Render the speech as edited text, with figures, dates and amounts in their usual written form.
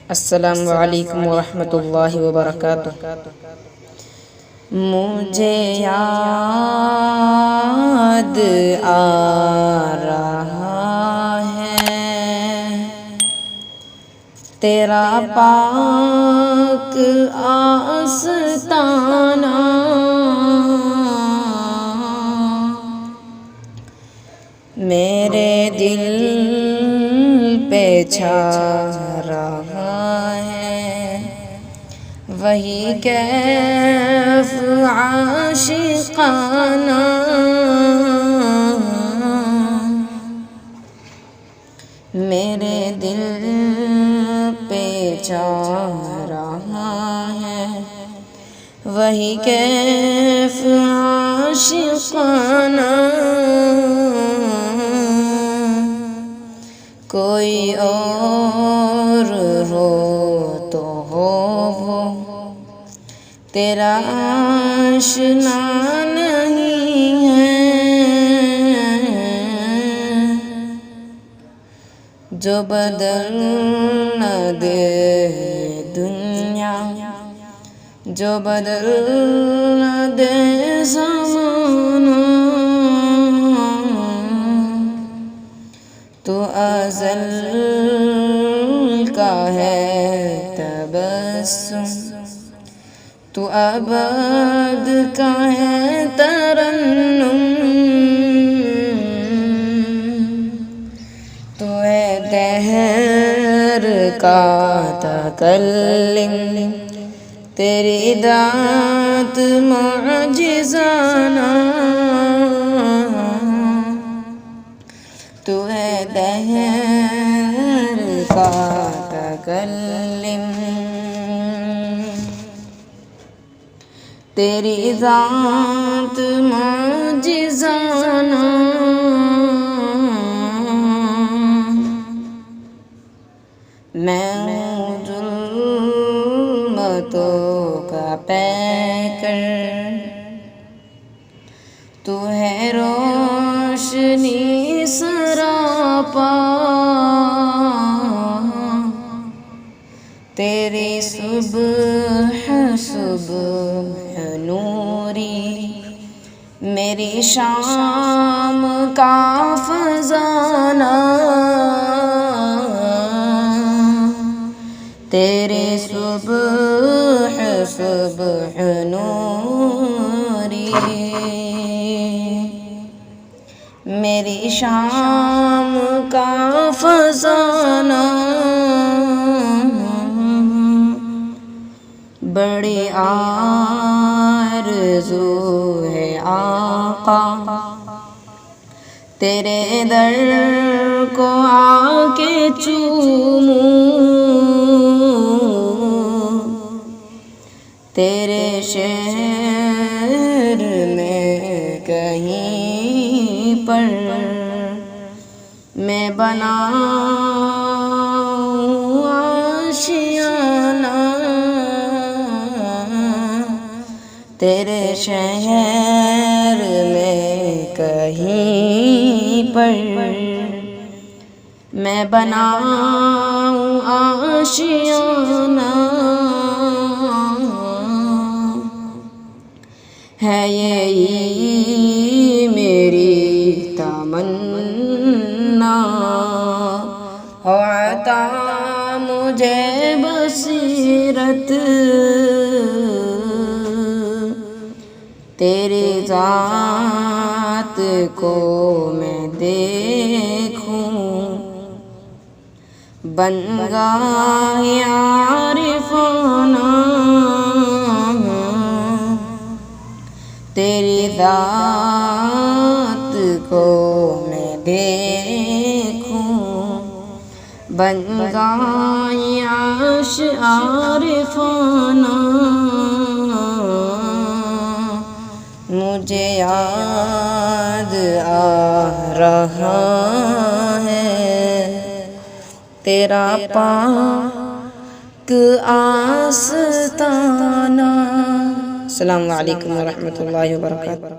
السلام علیکم ورحمۃ اللہ وبرکاتہ۔ مجھے یاد آ رہا ہے تیرا پاک آستانہ، میرے دل پہ چھا رہا ہے وہی کیف عاشقانہ، میرے دل پہ چھا رہا ہے وہی کیف عاشقانہ، کوئی اور ہو تو ہو وہ تیرا آشنا نہیں ہے، جو بدل نہ دے دنیا، جو بدل نہ دے زمانہ، تو ازل کا ہے تبسم، تو ابد کا ہے ترنم، تو ہے دہر کا تکلم، تیری ذات معجزانہ، تو ہے دہر کا تکلم، تیری ذات معجزانہ، میں ہوں ظلمتوں کا پیکر، تو ہے روشنی سراپا، تیری صبح صبح نوری، میری شام کا فزانہ، تیری صبح صبح نوری، میری شام کا فزانہ، بڑی آرزو ہے آقا تیرے در کو آ کے چوموں، تیرے شہر میں کہیں پر میں بناؤں آشیانہ، تیرے شہر میں کہیں پر میں بناؤں آشیانہ، ہے یہی میری تمنا، ہو عطا مجھے بصیرت، تیری ذات کو میں دیکھوں، بنگاہ عارفانہ، تیری ذات کو میں دیکھوں، بنگاہ عارفانہ، مجھے یاد آ رہا ہے تیرا پاک آستانہ۔ السلام علیکم ورحمۃ اللہ وبرکاتہ۔